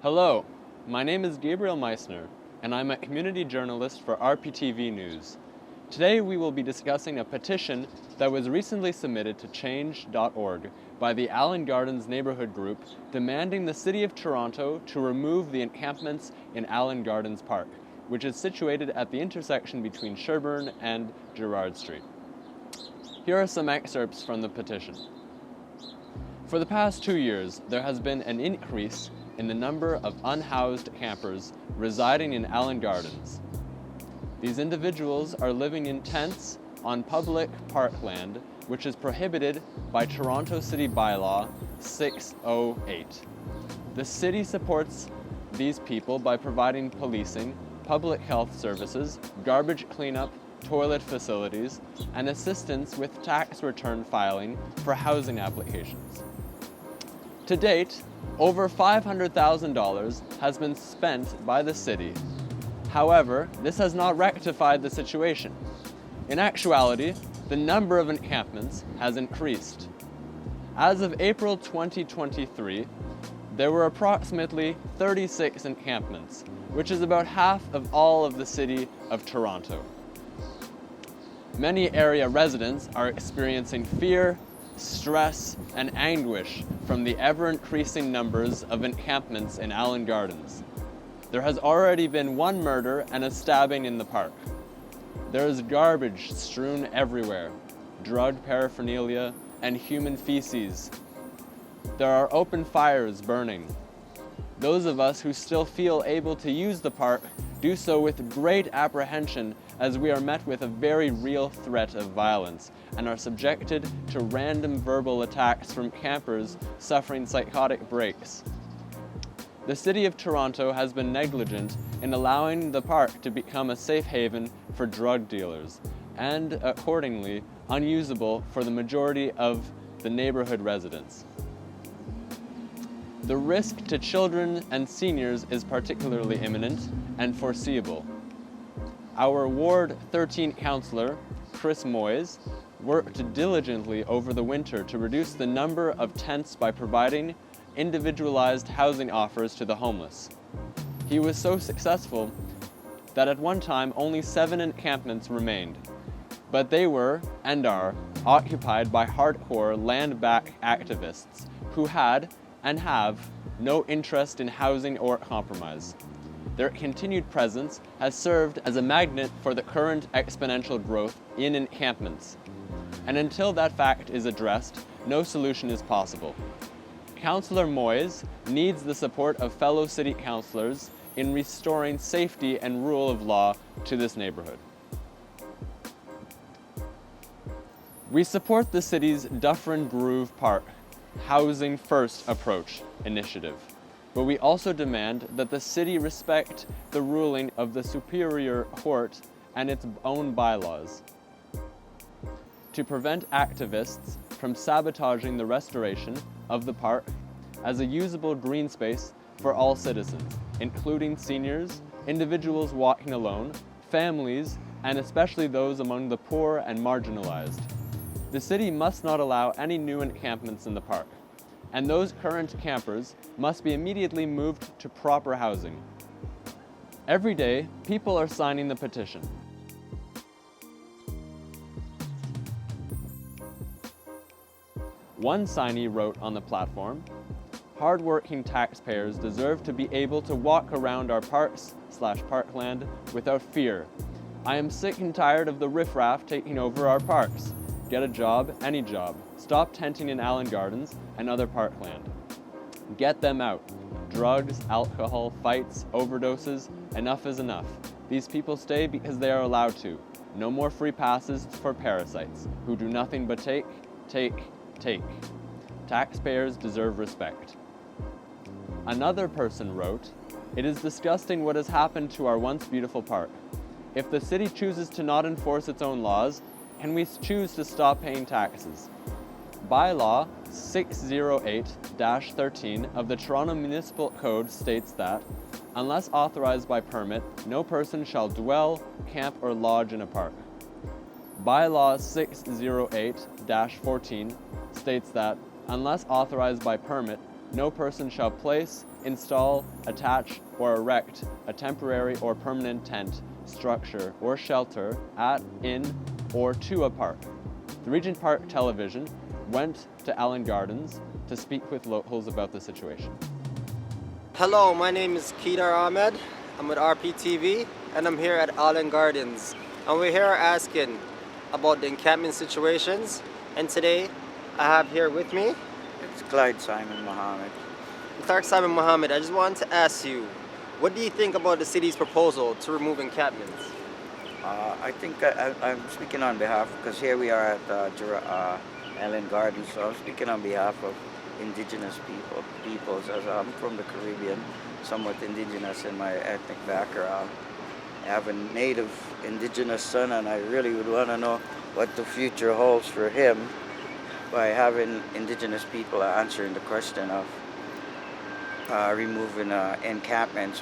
Hello, my name is Gabriel Meissner, and I'm a community journalist for RPTV News. Today we will be discussing a petition that was recently submitted to change.org by the Allan Gardens Neighbourhood Group demanding the City of Toronto to remove the encampments in Allan Gardens Park, which is situated at the intersection between Sherbourne and Gerrard St. Here are some excerpts from the petition. For the past 2 years, there has been an increase in the number of unhoused campers residing in Allan Gardens. These individuals are living in tents on public parkland, which is prohibited by Toronto City Bylaw 608. The city supports these people by providing policing, public health services, garbage cleanup, toilet facilities, and assistance with tax return filing for housing applications. To date, over $500,000 has been spent by the city. However, this has not rectified the situation. In actuality, the number of encampments has increased. As of April 2023, there were approximately 36 encampments, which is about half of all of the city of Toronto. Many area residents are experiencing fear, stress, and anguish from the ever-increasing numbers of encampments in Allan Gardens. There has already been one murder and a stabbing in the park. There is garbage strewn everywhere, drug paraphernalia, and human feces. There are open fires burning. Those of us who still feel able to use the park do so with great apprehension as we are met with a very real threat of violence and are subjected to random verbal attacks from campers suffering psychotic breaks. The City of Toronto has been negligent in allowing the park to become a safe haven for drug dealers and, accordingly, unusable for the majority of the neighborhood residents. The risk to children and seniors is particularly imminent and foreseeable. Our Ward 13 Councilor, Chris Moyes, worked diligently over the winter to reduce the number of tents by providing individualized housing offers to the homeless. He was so successful that at one time only 7 encampments remained, but they were, and are, occupied by hardcore land-back activists who had, and have, no interest in housing or compromise. Their continued presence has served as a magnet for the current exponential growth in encampments. And until that fact is addressed, no solution is possible. Councilor Moyes needs the support of fellow city councillors in restoring safety and rule of law to this neighborhood. We support the city's Dufferin Grove Park Housing First approach initiative, but we also demand that the city respect the ruling of the Superior Court and its own bylaws to prevent activists from sabotaging the restoration of the park as a usable green space for all citizens, including seniors, individuals walking alone, families, and especially those among the poor and marginalized. The city must not allow any new encampments in the park, and those current campers must be immediately moved to proper housing. Every day, people are signing the petition. One signee wrote on the platform, "Hardworking taxpayers deserve to be able to walk around our parks/parkland without fear. I am sick and tired of the riffraff taking over our parks. Get a job, any job. Stop tenting in Allan Gardens and other parkland. Get them out. Drugs, alcohol, fights, overdoses, enough is enough. These people stay because they are allowed to. No more free passes for parasites who do nothing but take, take, take. Taxpayers deserve respect." Another person wrote, "It is disgusting what has happened to our once beautiful park. If the city chooses to not enforce its own laws, can we choose to stop paying taxes? Bylaw 608-13 of the Toronto Municipal Code states that, unless authorized by permit, no person shall dwell, camp, or lodge in a park. Bylaw 608-14 states that, unless authorized by permit, no person shall place, install, attach, or erect a temporary or permanent tent, structure, or shelter at, in, or to a park. The Regent Park Television went to Allan Gardens to speak with locals about the situation. Hello, my name is Kedar Ahmed. I'm with RPTV and I'm here at Allan Gardens. And we're here asking about the encampment situations. And today I have here with me It's Clyde Simon Mohammed. Clark Simon Mohammed. I just wanted to ask you, what do you think about the city's proposal to remove encampments? I think I'm speaking on behalf, because here we are at Allan Gardens, so I'm speaking on behalf of indigenous peoples, as I'm from the Caribbean, somewhat indigenous in my ethnic background. I have a native indigenous son, and I really would want to know what the future holds for him by having indigenous people answering the question of removing encampments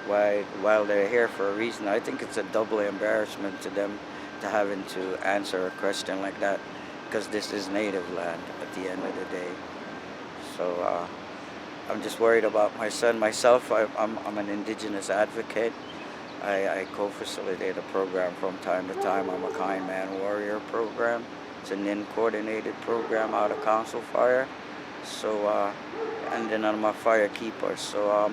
while they're here for a reason. I think it's a double embarrassment to them to having to answer a question like that, because this is native land at the end of the day. So I'm just worried about my son. Myself, I'm an indigenous advocate. I co-facilitate a program from time to time. I'm a Kind Man Warrior program. It's a NIN coordinated program out of Council Fire. So, and then I'm a fire keeper. So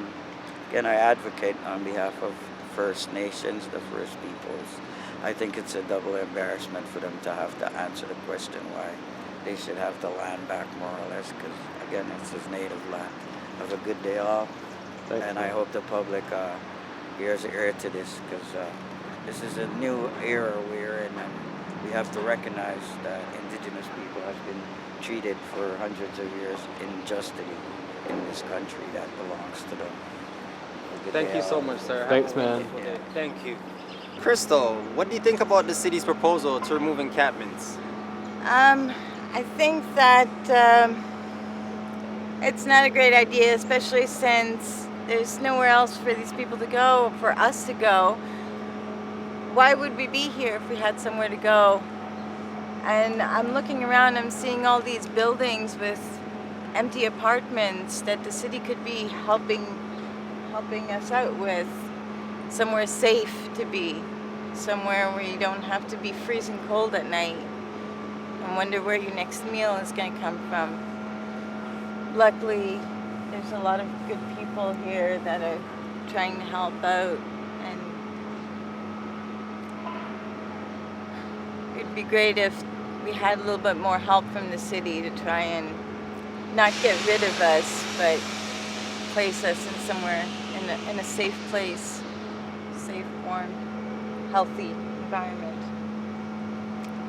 again, I advocate on behalf of the First Nations, the First Peoples. I think it's a double embarrassment for them to have to answer the question why they should have the land back, more or less, because again, it's his native land. Have a good day all. Thanks, and man. I hope the public ears ear to this, because this is a new era we're in, and we have to recognize that indigenous people have been treated for hundreds of years unjustly in this country that belongs to them. Thank you so much, sir. Thanks, Have a man. wonderful day. Thank you. Crystal, what do you think about the city's proposal to remove encampments? I think that it's not a great idea, especially since there's nowhere else for these people to go, for us to go. Why would we be here if we had somewhere to go? And I'm looking around, I'm seeing all these buildings with empty apartments that the city could be helping us out with. Somewhere safe to be, somewhere where you don't have to be freezing cold at night and wonder where your next meal is going to come from. Luckily, there's a lot of good people here that are trying to help out, and it'd be great if we had a little bit more help from the city to try and not get rid of us, but place us in somewhere in a safe place, safe, warm, healthy environment.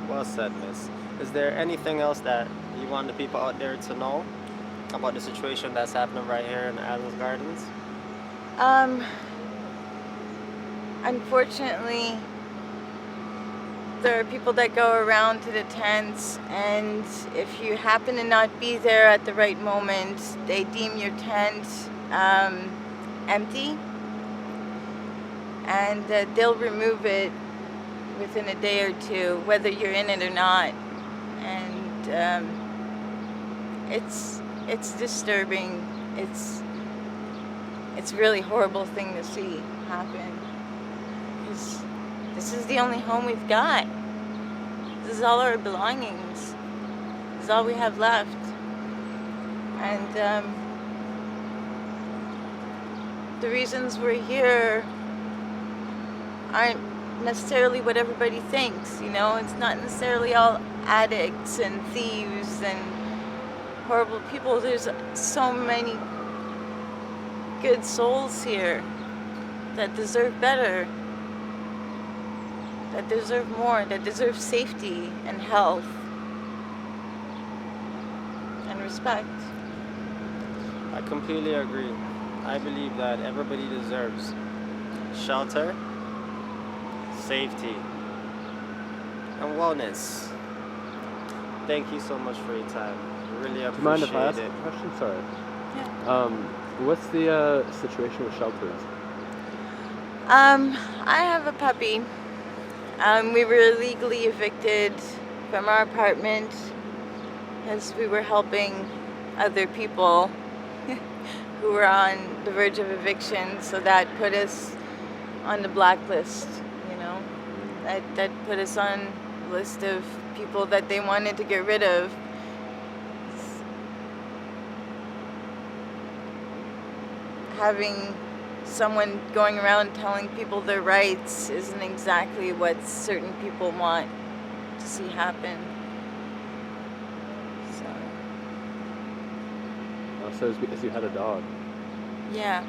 Well said, miss. Is there anything else that you want the people out there to know about the situation that's happening right here in Allan Gardens? Unfortunately, there are people that go around to the tents, and if you happen to not be there at the right moment, they deem your tent empty, and they'll remove it within a day or two, whether you're in it or not. And it's disturbing. It's really horrible thing to see happen. This is the only home we've got. This is all our belongings. This is all we have left. And the reasons we're here aren't necessarily what everybody thinks, you know? It's not necessarily all addicts and thieves and horrible people. There's so many good souls here that deserve better, that deserve more, that deserve safety and health and respect. I completely agree. I believe that everybody deserves shelter, safety, and wellness. Thank you so much for your time. Really appreciate it. Do you mind if I ask a question? Sorry. Yeah. What's the situation with shelters? I have a puppy. We were illegally evicted from our apartment as we were helping other people who were on the verge of eviction, so that put us on the blacklist, you know. That put us on a list of people that they wanted to get rid of. Having someone going around telling people their rights isn't exactly what certain people want to see happen. So, So it's because you had a dog. yeah.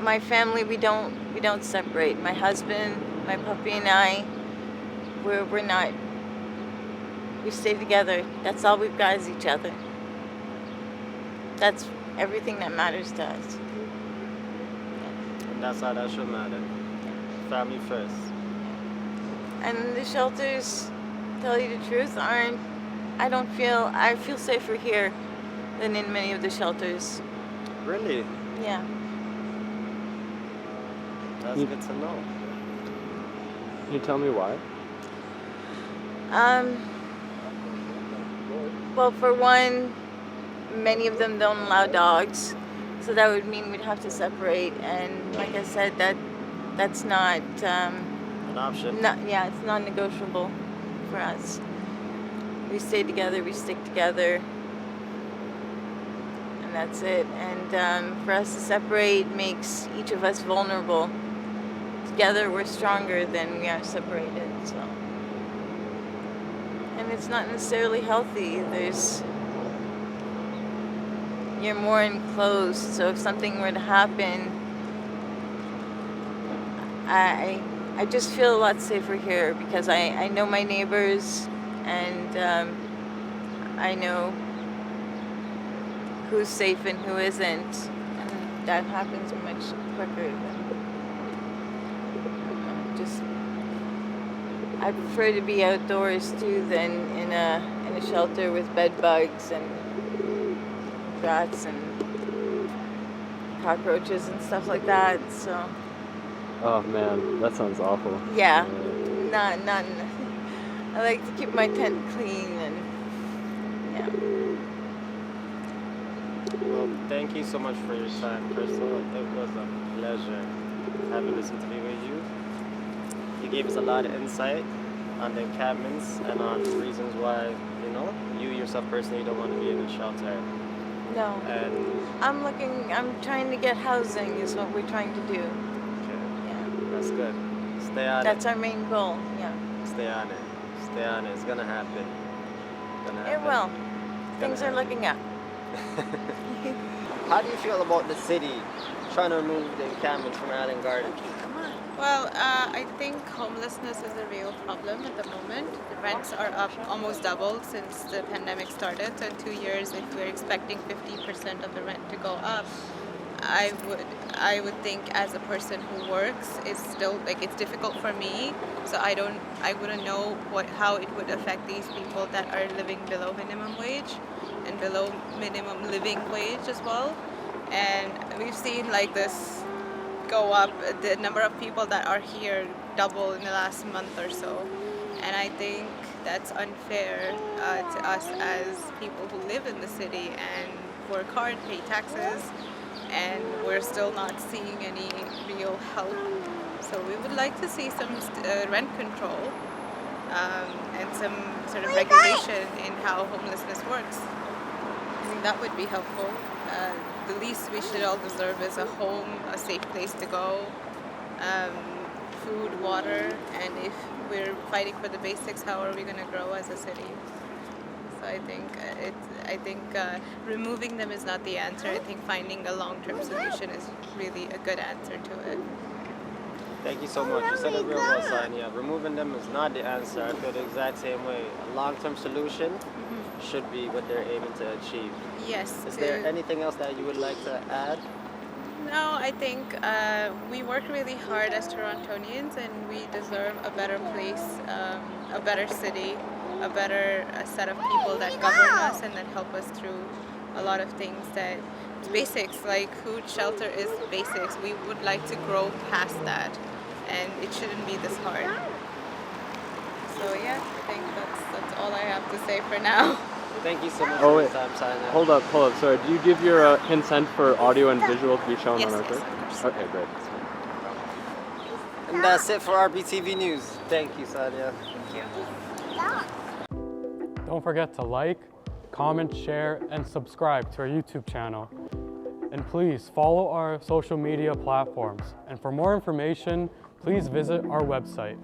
My family, we don't separate. My husband, my puppy, and I, we're not. We stay together. That's all we've got is each other. That's everything that matters to us. And that's how that should matter. Family first. And the shelters, tell you the truth, I feel safer here than in many of the shelters. Really? Yeah. That's good to know. Can you tell me why? Well, for one, many of them don't allow dogs, so that would mean we'd have to separate. And like I said, that's not An option. it's non-negotiable for us. We stay together, we stick together, and that's it. And for us to separate makes each of us vulnerable. Together, we're stronger than we are separated. So, and it's not necessarily healthy. You're more enclosed, so if something were to happen, I just feel a lot safer here because I know my neighbors, and I know who's safe and who isn't, and that happens much quicker than I prefer to be outdoors too than in a shelter with bed bugs and rats and cockroaches and stuff like that. So Oh man, that sounds awful. yeah, not. I like to keep my tent clean and yeah. Well, thank you so much for your time, Crystal. It was a pleasure having this interview with you. You gave us a lot of insight on the encampments and on reasons why, you yourself personally don't want to be in a shelter. No, And I'm trying to get housing is what we're trying to do. okay, Yeah, that's good. Stay on that's our main goal. Yeah, it. Stay on it. Stay on it. It's gonna happen. It's gonna it happen. will. It's Things gonna are looking up. happen. How do you feel about the city trying to remove the encampments from Allan Gardens? Well, I think homelessness is a real problem at the moment. The rents are up almost doubled since the pandemic started. So in 2 years, if we're expecting 50% of the rent to go up, I would think as a person who works, it's still it's difficult for me. So I wouldn't know how it would affect these people that are living below minimum wage and below minimum living wage as well. And we've seen this go up, the number of people that are here double in the last month or so, and I think that's unfair to us as people who live in the city and work hard, pay taxes, and we're still not seeing any real help. So we would like to see some rent control and some sort of regulation in how homelessness works. I think that would be helpful. The least we should all deserve is a home, a safe place to go, food, water, and if we're fighting for the basics, how are we going to grow as a city? So I think removing them is not the answer. I think finding a long-term solution is really a good answer to it. Thank you so much. You said it real well, son. Yeah, removing them is not the answer. I feel the exact same way. A long-term solution should be what they're aiming to achieve. Yes. Is there anything else that you would like to add? No, I think we work really hard as Torontonians, and we deserve a better place, a better city, a better set of people that govern us and that help us through a lot of things that basics, like food, shelter is basics. We would like to grow past that, and it shouldn't be this hard. So yeah, I think that's all I have to say for now. Thank you so much Oh, for wait. your time, signing out. Hold up. Sorry, do you give your consent for audio and visual to be shown Yes, on our yes, page? of course. Okay, great. And that's it for RBTV News. Thank you, Sadia. Don't forget to like, comment, share, and subscribe to our YouTube channel. And please follow our social media platforms. And for more information, please visit our website.